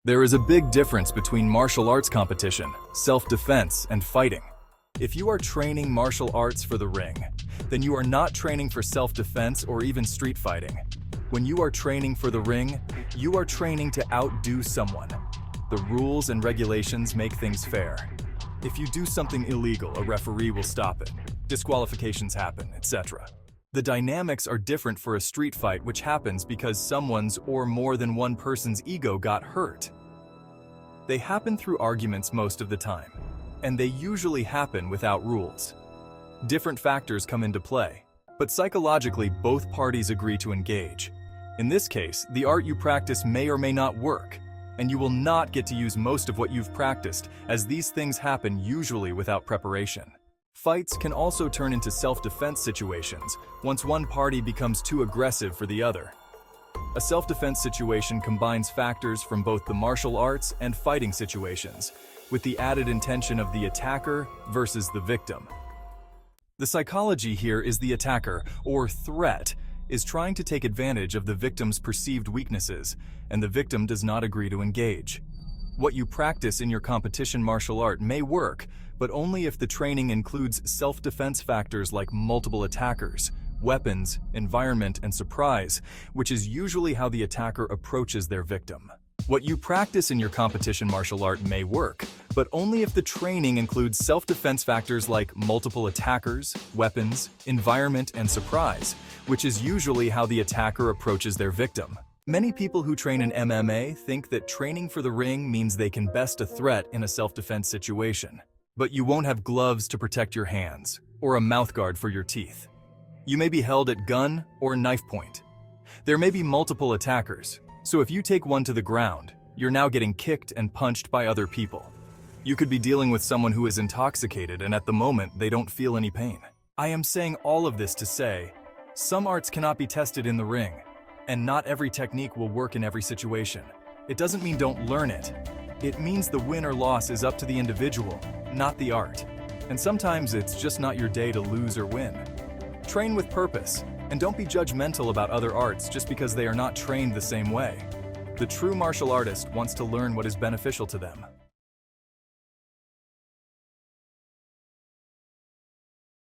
There is a big difference between martial arts competition, self-defense, and fighting. If you are training martial arts for the ring, then you are not training for self-defense or even street fighting. When you are training for the ring, you are training to outdo someone. The rules and regulations make things fair. If you do something illegal, a referee will stop it. Disqualifications happen, etc. The dynamics are different for a street fight, which happens because someone's or more than one person's ego got hurt. They happen through arguments most of the time, and they usually happen without rules. Different factors come into play, but psychologically both parties agree to engage. In this case, the art you practice may or may not work, and you will not get to use most of what you've practiced, as these things happen usually without preparation. Fights can also turn into self-defense situations once one party becomes too aggressive for the other. A self-defense situation combines factors from both the martial arts and fighting situations, with the added intention of the attacker versus the victim. The psychology here is the attacker, or threat, is trying to take advantage of the victim's perceived weaknesses, and the victim does not agree to engage. What you practice in your competition martial art may work, but only if the training includes self-defense factors like multiple attackers, weapons, environment, and surprise, which is usually how the attacker approaches their victim. What you practice in your competition martial art may work, but only if the training includes self-defense factors like multiple attackers, weapons, environment, and surprise, which is usually how the attacker approaches their victim. Many people who train in MMA think that training for the ring means they can best a threat in a self-defense situation. But you won't have gloves to protect your hands, or a mouthguard for your teeth. You may be held at gun or knife point. There may be multiple attackers, so if you take one to the ground, you're now getting kicked and punched by other people. You could be dealing with someone who is intoxicated and at the moment they don't feel any pain. I am saying all of this to say, some arts cannot be tested in the ring, and not every technique will work in every situation. It doesn't mean don't learn it. It means the win or loss is up to the individual, not the art. And sometimes it's just not your day to lose or win. Train with purpose, and don't be judgmental about other arts just because they are not trained the same way. The true martial artist wants to learn what is beneficial to them.